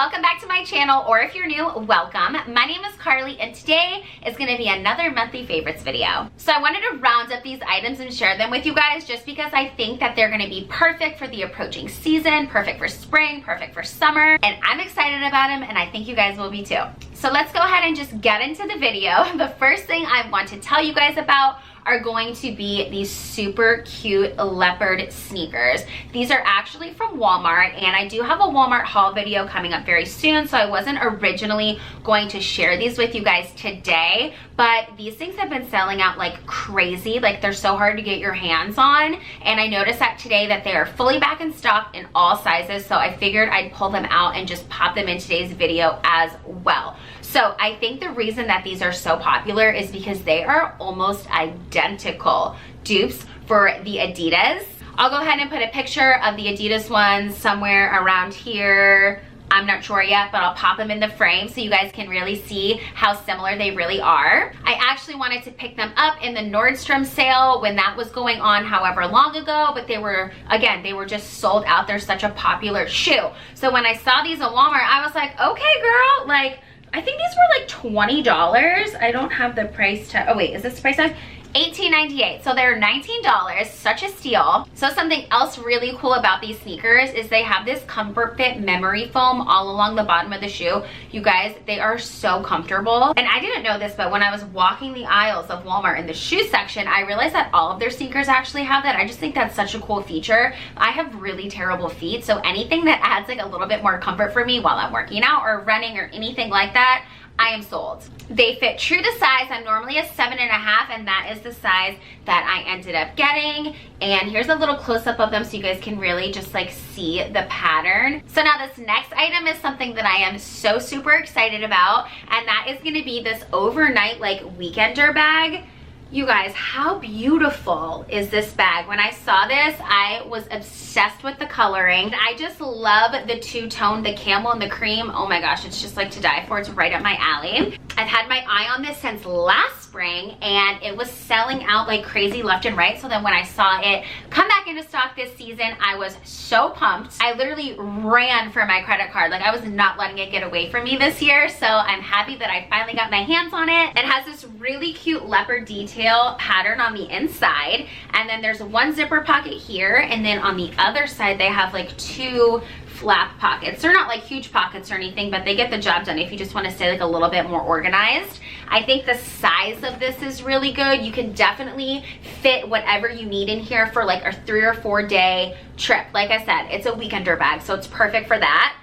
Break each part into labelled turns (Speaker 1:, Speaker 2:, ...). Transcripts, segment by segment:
Speaker 1: welcome back to my channel, or if you're new, welcome. My name is Carly and today is going to be another monthly favorites video. So I wanted to round up these items and share them with you guys just because I think that they're going to be perfect for the approaching season, perfect for spring, perfect for summer, and I'm excited about them and I think you guys will be too. So let's go ahead and just get into the video. The first thing I want to tell you guys about are going to be these super cute leopard sneakers. These are actually from Walmart, and I do have a Walmart haul video coming up very soon, so I wasn't originally going to share these with you guys today, but these things have been selling out like crazy. Like, they're so hard to get your hands on, and I noticed that today that they are fully back in stock in all sizes, so I figured I'd pull them out and just pop them in today's video as well. So I think the reason that these are so popular is because they are almost identical dupes for the Adidas. I'll go ahead and put a picture of the Adidas ones somewhere around here. I'm not sure yet, but I'll pop them in the frame so you guys can really see how similar they really are. I actually wanted to pick them up in the Nordstrom sale when that was going on however long ago, but they were, again, they were just sold out. They're such a popular shoe. So when I saw these at Walmart, I was like, okay girl, like, I think these were like $20. I don't have the price tag. Oh wait, is this the price tag? $18.98, so they're $19, such a steal. So something else really cool about these sneakers is they have this comfort fit memory foam all along the bottom of the shoe. You guys, they are so comfortable. And I didn't know this, but when I was walking the aisles of Walmart in the shoe section, I realized that all of their sneakers actually have that. I just think that's such a cool feature. I have really terrible feet, so anything that adds like a little bit more comfort for me while I'm working out or running or anything like that, I am sold. They fit true to size. I'm normally a 7.5, and that is the size that I ended up getting. And here's a little close-up of them so you guys can really just like see the pattern. So now this next item is something that I am so super excited about, and that is gonna be this overnight like weekender bag. You guys, how beautiful is this bag? When I saw this, I was obsessed with the coloring. I just love the two-tone, the camel and the cream. Oh my gosh, it's just like to die for. It's right up my alley. I've had my eye on this since last spring, and it was selling out like crazy left and right. So then when I saw it come back into stock this season, I was so pumped. I literally ran for my credit card. Like, I was not letting it get away from me this year. So I'm happy that I finally got my hands on it. It has this really cute leopard detail pattern on the inside, and then there's one zipper pocket here, and then on the other side they have like two flap pockets. They're not like huge pockets or anything, but they get the job done if you just want to stay like a little bit more organized. I think the size of this is really good. You can definitely fit whatever you need in here for like a 3 or 4 day trip. Like I said, it's a weekender bag, so it's perfect for that.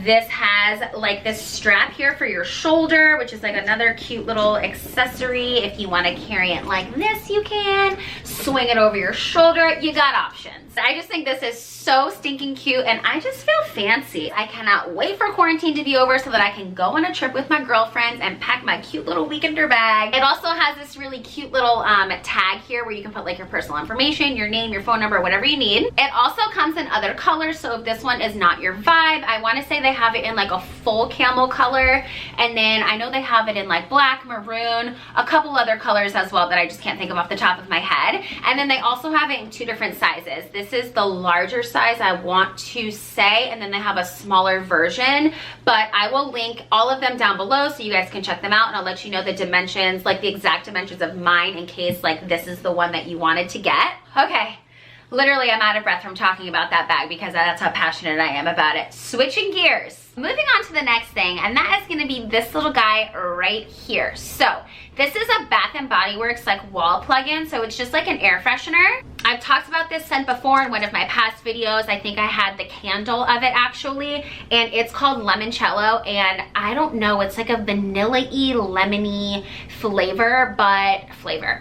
Speaker 1: This has like this strap here for your shoulder, which is like another cute little accessory. If you want to carry it like this, you can swing it over your shoulder. You got options. I just think this is so stinking cute, and I just feel fancy. I cannot wait for quarantine to be over so that I can go on a trip with my girlfriends and pack my cute little weekender bag. It also has this really cute little tag here where you can put like your personal information, your name, your phone number, whatever you need. It also comes in other colors, so if this one is not your vibe, I want to say they have it in like a full camel color, and then I know they have it in like black, maroon, a couple other colors as well that I just can't think of off the top of my head. And then they also have it in 2 different sizes. This is the larger size, I want to say, and then they have a smaller version, but I will link all of them down below so you guys can check them out, and I'll let you know the dimensions, like the exact dimensions of mine, in case like this is the one that you wanted to get. Okay. Literally, I'm out of breath from talking about that bag because that's how passionate I am about it. Switching gears. Moving on to the next thing, and that is going to be this little guy right here. So this is a Bath & Body Works like wall plug-in, so it's just like an air freshener. I've talked about this scent before in one of my past videos. I think I had the candle of it actually, and it's called Limoncello, and I don't know, it's like a vanilla-y, lemony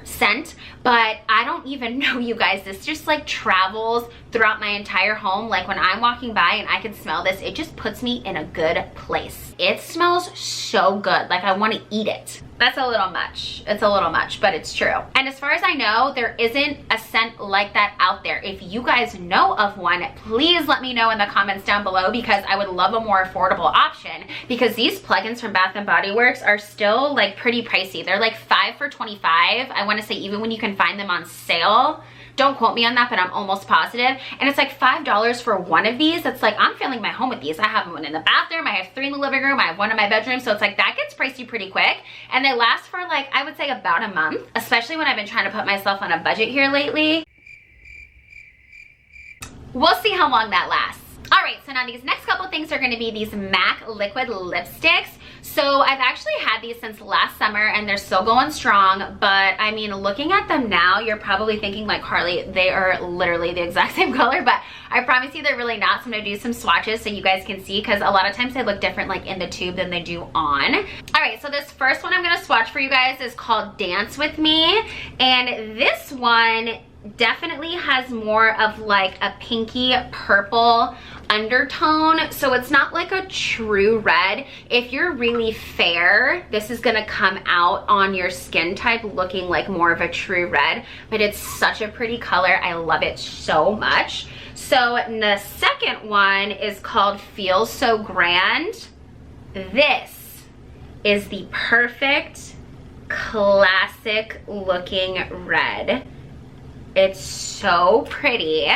Speaker 1: scent, but I don't even know, you guys. This just like travels throughout my entire home. Like, when I'm walking by and I can smell this, it just puts me in a good place. It smells so good. Like, I want to eat it. That's a little much. It's a little much, but it's true. And as far as I know, there isn't a scent like that out there. If you guys know of one, please let me know in the comments down below, because I would love a more affordable option, because these plugins from Bath & Body Works are still like pretty pricey. They're like $5 for $25. I want to say even when you can find them on sale, Don't quote me on that, but I'm almost positive. And it's like $5 for one of these. It's like, I'm filling my home with these. I have one in the bathroom, I have 3 in the living room, I have 1 in my bedroom. So it's like, that gets pricey pretty quick. And they last for like, I would say about a month, especially when I've been trying to put myself on a budget here lately. We'll see how long that lasts. All right, so now these next couple things are gonna be these MAC liquid lipsticks. So I've actually had these since last summer and they're still going strong, but I mean, looking at them now, you're probably thinking like, Carly, they are literally the exact same color, but I promise you they're really not. So I'm gonna do some swatches so you guys can see, because a lot of times they look different like in the tube than they do on. All right, so this first one I'm gonna swatch for you guys is called Dance With Me. And this one definitely has more of like a pinky purple undertone, so it's not like a true red. If you're really fair, this is gonna come out on your skin type looking like more of a true red, but it's such a pretty color. I love it so much. So the second one is called Feel So Grand. This is the perfect classic looking red. It's so pretty.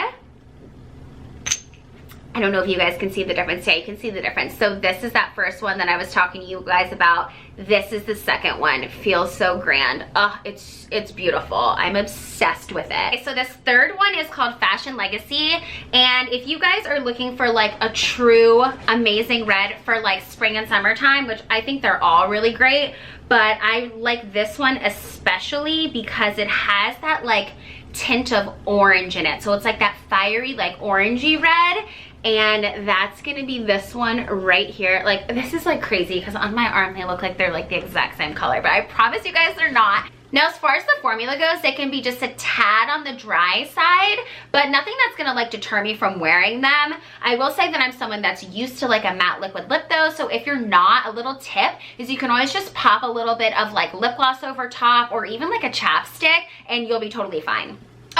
Speaker 1: I don't know if you guys can see the difference. Yeah, you can see the difference. So this is that first one that I was talking to you guys about. This is the second one. Feels So Grand. Oh, it's beautiful. I'm obsessed with it. Okay, so this third one is called Fashion Legacy. And if you guys are looking for like a true amazing red for like spring and summertime, which I think they're all really great, but I like this one especially because it has that like tint of orange in it. So it's like that fiery, like orangey red. And that's gonna be this one right here. Like, this is like crazy because on my arm they look like they're like the exact same color, but I promise you guys they're not. Now, as far as the formula goes, they can be just a tad on the dry side, but nothing that's gonna like deter me from wearing them. I will say that I'm someone that's used to like a matte liquid lip though, so if you're not, a little tip is you can always just pop a little bit of like lip gloss over top or even like a chapstick and you'll be totally fine.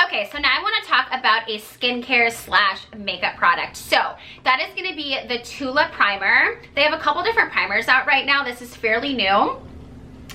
Speaker 1: Okay, so now I want to talk about a skincare slash makeup product. So that is going to be the Tula Primer. They have a couple different primers out right now. This is fairly new.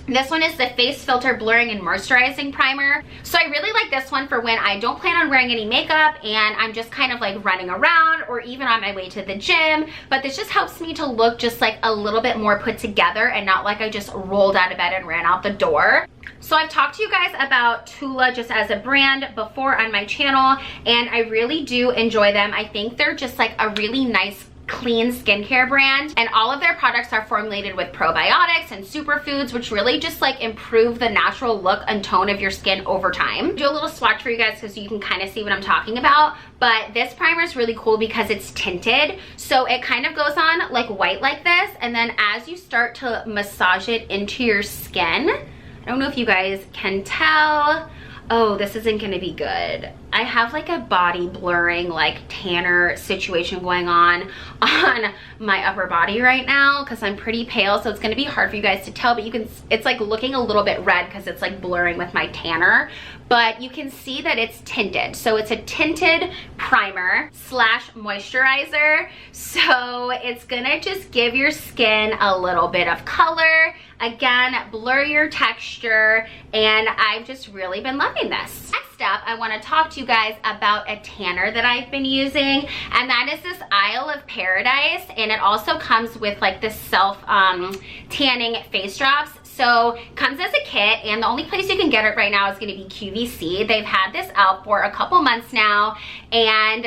Speaker 1: This one is the Face Filter Blurring and Moisturizing Primer. So I really like this one for when I don't plan on wearing any makeup and I'm just kind of like running around or even on my way to the gym. But this just helps me to look just like a little bit more put together and not like I just rolled out of bed and ran out the door. So I've talked to you guys about Tula just as a brand before on my channel, and I really do enjoy them. I think they're just like a really nice clean skincare brand, and all of their products are formulated with probiotics and superfoods, which really just like improve the natural look and tone of your skin over time. Do a little swatch for you guys because you can kind of see what I'm talking about. But this primer is really cool because it's tinted, so it kind of goes on like white like this, and then as you start to massage it into your skin, I don't know if you guys can tell. Oh, this isn't gonna be good. I have like a body blurring, like tanner situation going on my upper body right now because I'm pretty pale, so it's gonna be hard for you guys to tell, but you can, it's like looking a little bit red because it's like blurring with my tanner, but you can see that it's tinted. So it's a tinted primer slash moisturizer. So it's gonna just give your skin a little bit of color. Again, blur your texture, and I've just really been loving this. Next up, I want to talk to you guys about a tanner that I've been using, and that is this Isle of Paradise, and it also comes with like this self tanning face drops. So it comes as a kit, and the only place you can get it right now is going to be QVC. They've had this out for a couple months now, and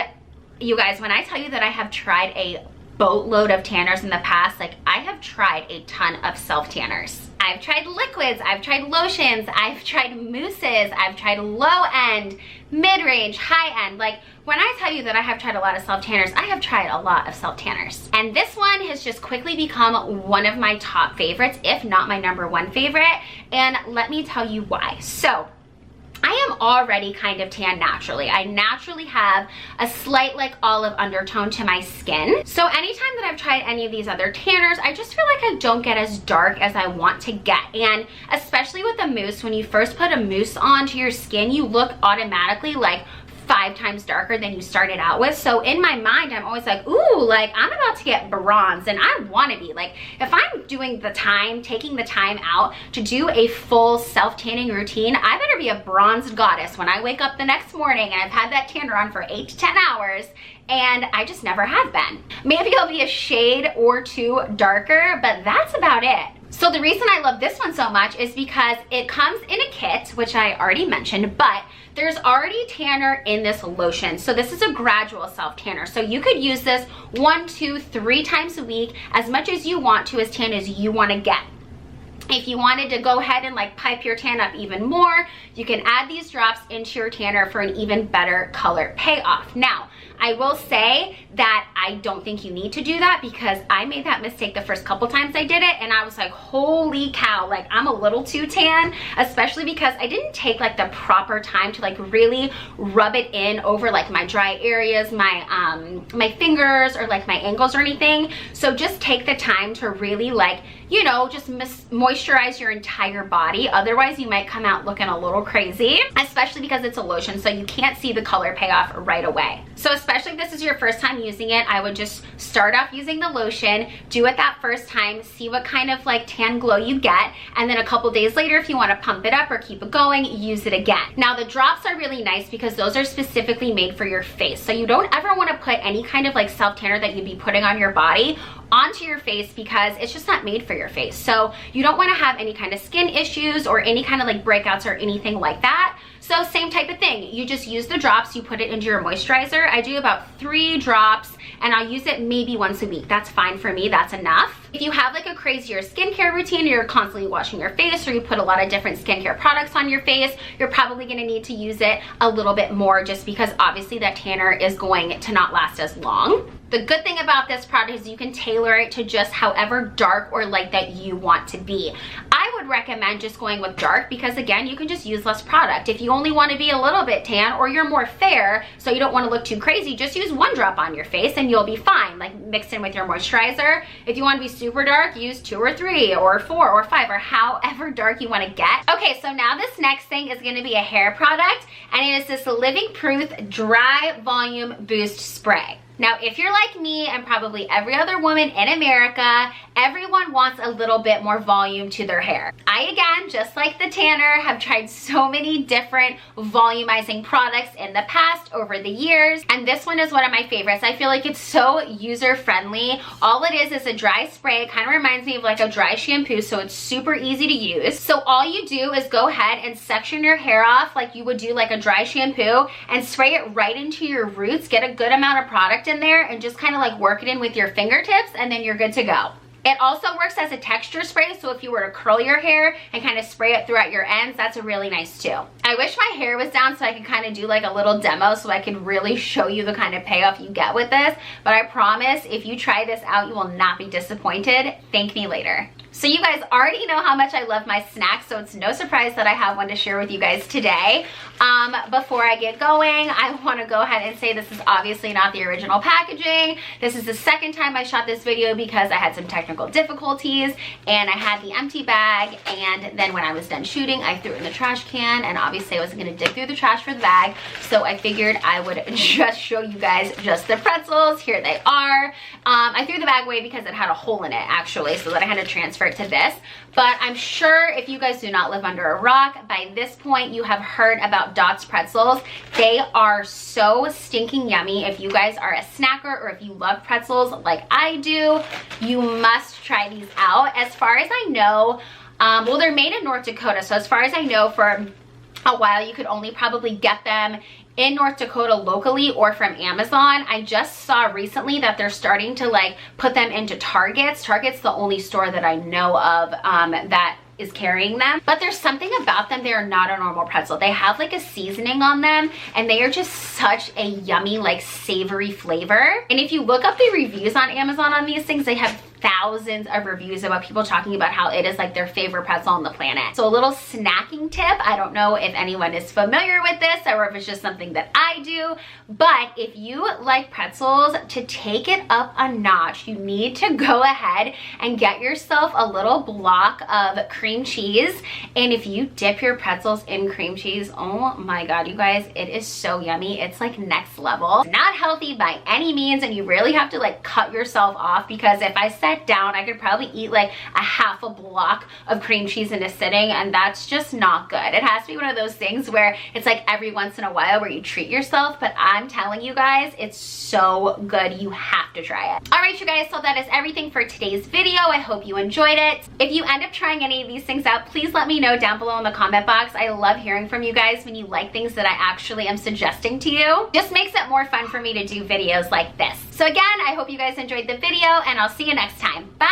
Speaker 1: you guys, when I tell you that I have tried a boatload of tanners in the past, like I have tried a ton of self tanners. I've tried liquids, I've tried lotions, I've tried mousses, I've tried low end, mid-range, high end. Like when I tell you that I have tried a lot of self tanners, I have tried a lot of self tanners. And this one has just quickly become one of my top favorites, if not my #1 favorite. And let me tell you why. So I am already kind of tan naturally. I naturally have a slight like olive undertone to my skin. So anytime that I've tried any of these other tanners, I just feel like I don't get as dark as I want to get. And especially with the mousse, when you first put a mousse onto your skin, you look automatically like 5 times darker than you started out with. So in my mind, I'm always like, ooh, like I'm about to get bronze, and I want to be. Like, if I'm doing the time, taking the time out to do a full self-tanning routine, I better be a bronzed goddess when I wake up the next morning and I've had that tanner on for 8 to 10 hours. And I just never have been. Maybe I'll be a shade or 2 darker, but that's about it. So the reason I love this one so much is because it comes in a kit, which I already mentioned, but there's already tanner in this lotion. So this is a gradual self tanner. So you could use this 1, 2, 3 times a week, as much as you want to, as tan as you want to get. If you wanted to go ahead and like pipe your tan up even more, you can add these drops into your tanner for an even better color payoff. Now, I will say that I don't think you need to do that, because I made that mistake the first couple times I did it, and I was like, holy cow, like I'm a little too tan, especially because I didn't take like the proper time to like really rub it in over like my dry areas, my fingers, or like my ankles or anything. So just take the time to really like, you know, just moisturize your entire body. Otherwise you might come out looking a little crazy, especially because it's a lotion, so you can't see the color payoff right away. So especially if this is your first time using it, I would just start off using the lotion, do it that first time, see what kind of like tan glow you get, and then a couple days later, if you want to pump it up or keep it going, use it again. Now the drops are really nice because those are specifically made for your face. So you don't ever want to put any kind of like self tanner that you'd be putting on your body onto your face, because it's just not made for your face. So you don't want to have any kind of skin issues or any kind of like breakouts or anything like that. So same type of thing, you just use the drops, you put it into your moisturizer. I do about 3 drops, and I'll use it maybe once a week. That's fine for me, that's enough. If you have like a crazier skincare routine, you're constantly washing your face, or you put a lot of different skincare products on your face, you're probably gonna need to use it a little bit more, just because obviously that tanner is going to not last as long. The good thing about this product is you can tailor it to just however dark or light that you want to be. I would recommend just going with dark, because again, you can just use less product. If you only want to be a little bit tan, or you're more fair, so you don't want to look too crazy, just use 1 drop on your face and you'll be fine, like mixed in with your moisturizer. If you want to be super dark, use 2 or 3 or 4 or 5 or however dark you want to get. Okay, so now this next thing is going to be a hair product, and it is this Living Proof Dry Volume Boost Spray. Now, if you're like me and probably every other woman in America, everyone wants a little bit more volume to their hair. I, again, just like the tanner, have tried so many different volumizing products in the past over the years, and this one is one of my favorites. I feel like it's so user-friendly. All it is a dry spray. It kind of reminds me of like a dry shampoo, so it's super easy to use. So all you do is go ahead and section your hair off like you would do like a dry shampoo, and spray it right into your roots. Get a good amount of product in there and just kind of like work it in with your fingertips, and then you're good to go. It also works as a texture spray, so if you were to curl your hair and kind of spray it throughout your ends, that's really nice too. I wish my hair was down so I could kind of do like a little demo so I could really show you the kind of payoff you get with this, but I promise if you try this out, you will not be disappointed. Thank me later. So you guys already know how much I love my snacks, so it's no surprise that I have one to share with you guys today. Before I get going, I want to go ahead and say this is obviously not the original packaging. This is the second time I shot this video because I had some technical difficulties and I had the empty bag, and then when I was done shooting, I threw it in the trash can, and obviously I wasn't going to dig through the trash for the bag, so I figured I would just show you guys just the pretzels. Here they are. I threw the bag away because it had a hole in it actually, so that I had to transfer it to this. But I'm sure if you guys do not live under a rock, by this point you have heard about Dot's pretzels. They are so stinking yummy. If you guys are a snacker or if you love pretzels like I do, you must try these out. As far as I know, well, they're made in North Dakota, so as far as I know, for a while you could only probably get them in North Dakota locally or from Amazon. I just saw recently that they're starting to like put them into Targets. Target's the only store that I know of that is carrying them, but there's something about them. They are not a normal pretzel. They have like a seasoning on them, and they are just such a yummy, like savory flavor. And if you look up the reviews on Amazon on these things, they have thousands of reviews about people talking about how it is like their favorite pretzel on the planet. So a little snacking tip, I don't know if anyone is familiar with this or if it's just something that I do, but if you like pretzels, to take it up a notch, you need to go ahead and get yourself a little block of cream cheese. And if you dip your pretzels in cream cheese, oh my God, you guys, it is so yummy. It's like next level. It's not healthy by any means, and you really have to like cut yourself off, because if I sat down, I could probably eat like a half a block of cream cheese in a sitting, and that's just not good. It has to be one of those things where it's like every once in a while where you treat yourself, but I'm telling you guys, it's so good. You have to try it. All right, you guys, so that is everything for today's video. I hope you enjoyed it. If you end up trying any of these things out, please let me know down below in the comment box. I love hearing from you guys when you like things that I actually am suggesting to you. Just makes it more fun for me to do videos like this. So again, I hope you guys enjoyed the video, and I'll see you next time. Bye.